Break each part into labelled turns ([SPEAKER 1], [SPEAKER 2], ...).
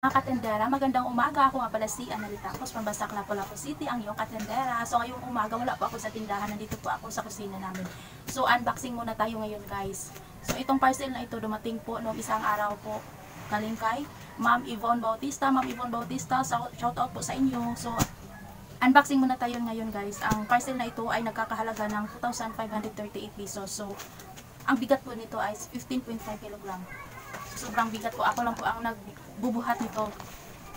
[SPEAKER 1] Mga katendera, magandang umaga. Ako nga pala si Analita Cruz from Basak, Lapu-Lapu City, ang iyong katendera. So ngayong umaga wala po ako sa tindahan, nandito po ako sa kusina namin. So unboxing muna tayo ngayon guys. So itong parcel na ito dumating po noong isang araw po galing kay Ma'am Yvonne Bautista. Ma'am Yvonne Bautista, shout out po sa inyo. So unboxing muna tayo ngayon guys. Ang parcel na ito ay nagkakahalaga ng 2,538 pesos. So ang bigat po nito ay 15.5 kg. Sobrang bigat po. Ako lang po ang nagbubuhat nito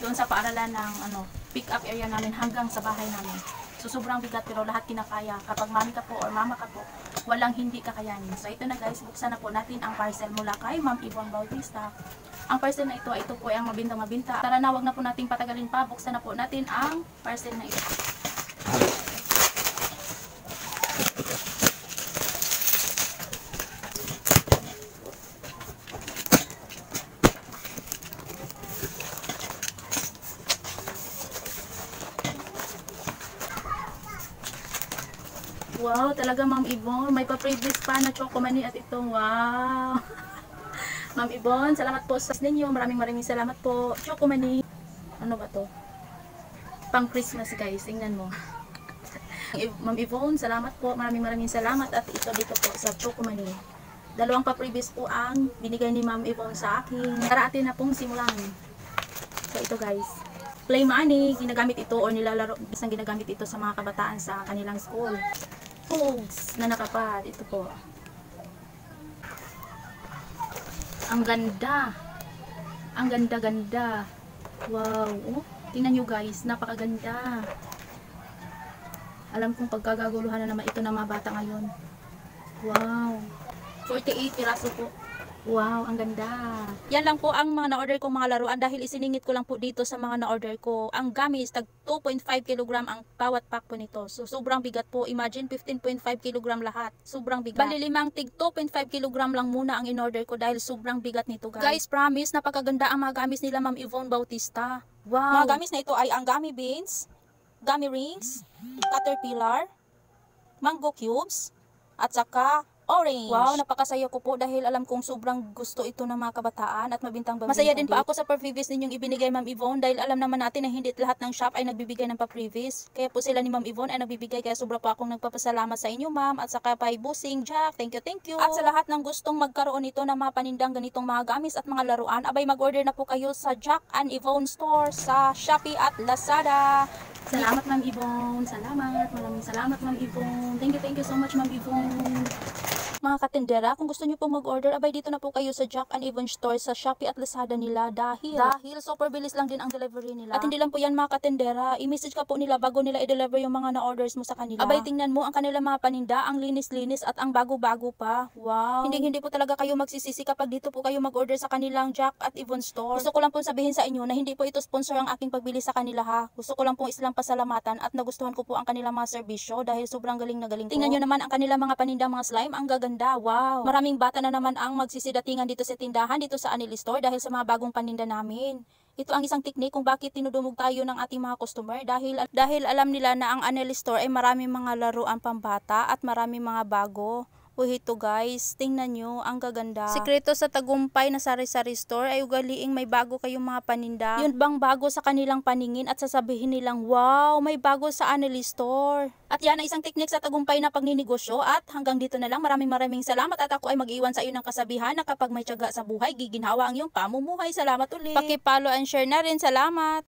[SPEAKER 1] doon sa paaralan ng pick up area namin hanggang sa bahay namin. So sobrang bigat pero lahat kinakaya. Kapag mami ka po or mama ka po, walang hindi kakayanin. So ito na guys, buksan na po natin ang parcel mula kay Ma'am Yvonne Bautista. Ang parcel na ito po ay ang mabinta-mabinta. Tara na, wag na po nating patagalin pa. Buksan na po natin ang parcel na ito. Wow, talaga Ma'am Yvonne. May pa-previous pa na Choco Mani at ito. Wow. Ma'am Yvonne, salamat po sa ninyo. Maraming salamat po. Choco Mani. Ano ba to? Pang Christmas guys. Tingnan mo. Ma'am Yvonne, salamat po. Maraming salamat. At ito dito po sa Choco Mani. Dalawang pa-previous po ang binigay ni Ma'am Yvonne sa akin. Tara atin na pong simulan. So ito guys. Play money. Ginagamit ito or nilalaro. Isang ginagamit ito sa mga kabataan sa kanilang school. Pogs na nakapad. Ito po. Ang ganda. Ang ganda-ganda. Wow. Oh, tingnan nyo guys. Napakaganda. Alam kong pagkagaguluhan na naman ito ng mga bata ngayon. Wow. 48 piraso po. Wow, ang ganda. Yan lang po ang mga na-order kong mga laruan dahil isiningit ko lang po dito sa mga na-order ko. Ang gummies, tag 2.5 kg ang bawat pack po nito. So, sobrang bigat po. Imagine, 15.5 kg lahat. Sobrang bigat. Bali, limang tig 2.5 kg lang muna ang in-order ko dahil sobrang bigat nito, guys. Guys, promise, napakaganda ang mga gummies nila, Ma'am Yvonne Bautista. Wow. Mga gummies na ito ay ang gummy beans, gummy rings, caterpillar, mango cubes, at saka orange. Wow, napakasaya ko po dahil alam kong sobrang gusto ito ng mga kabataan at mabintang-babintang. Masaya din pa ako sa pa-previous ninyong ibinigay, Ma'am Yvonne, dahil alam naman natin na hindi lahat ng shop ay nagbibigay ng pa-previous. Kaya po sila ni Ma'am Yvonne ay nagbibigay, kaya sobra po akong nagpapasalamat sa inyo, Ma'am, at saka kay Busing, Jack, thank you. At sa lahat ng gustong magkaroon nito ng mga panindang ganitong mga gamis at mga laruan, abay mag-order na po kayo sa Jack and Yvonne Store sa Shopee at Lazada. Salamat Ma'am Yvonne, salamat, maraming salamat Ma'am Yvonne. Thank you so much Ma'am Yvonne. Mga katendera, kung gusto niyo po mag-order, abay dito na po kayo sa Jack and Yvonne Store sa Shopee at Lazada nila dahil super bilis lang din ang delivery nila. At hindi lang po yan mga katendera, i-message ka po nila bago nila i-deliver yung mga na-orders mo sa kanila. Abay tingnan mo ang kanilang mga paninda, ang linis-linis at ang bago-bago pa. Wow! Hindi po talaga kayo magsisisi kapag dito po kayo mag-order sa kanilang Jack at Yvonne Store. Gusto ko lang po sabihin sa inyo na hindi po ito sponsor ang aking pagbili sa kanila ha. Gusto ko lang po islang pasalamatan at nagustuhan ko po ang kanilang mga serbisyo dahil sobrang galing na galing po. Tingnan nyo naman ang kanilang mga paninda, mga slime, ang gaganda. Wow! Maraming bata na naman ang magsisidatingan dito sa tindahan, dito sa Anili Store dahil sa mga bagong paninda namin. Ito ang isang teknik kung bakit tinudumog tayo ng ating mga customer dahil alam nila na ang Anili Store ay maraming mga laruan pambata at maraming mga bago. Uy, ito guys, tingnan nyo, ang gaganda. Sikreto sa tagumpay na sari-sari store ay ugaliing may bago kayong mga paninda. Yun bang bago sa kanilang paningin at sasabihin nilang, wow, may bago sa Anili Store. At yan ay isang teknik sa tagumpay na pagninegosyo. At hanggang dito na lang, maraming salamat at ako ay mag-iwan sa iyo ng kasabihan na kapag may tiyaga sa buhay, giginhawa ang iyong pamumuhay. Salamat ulit. Paki-follow and share na rin, salamat.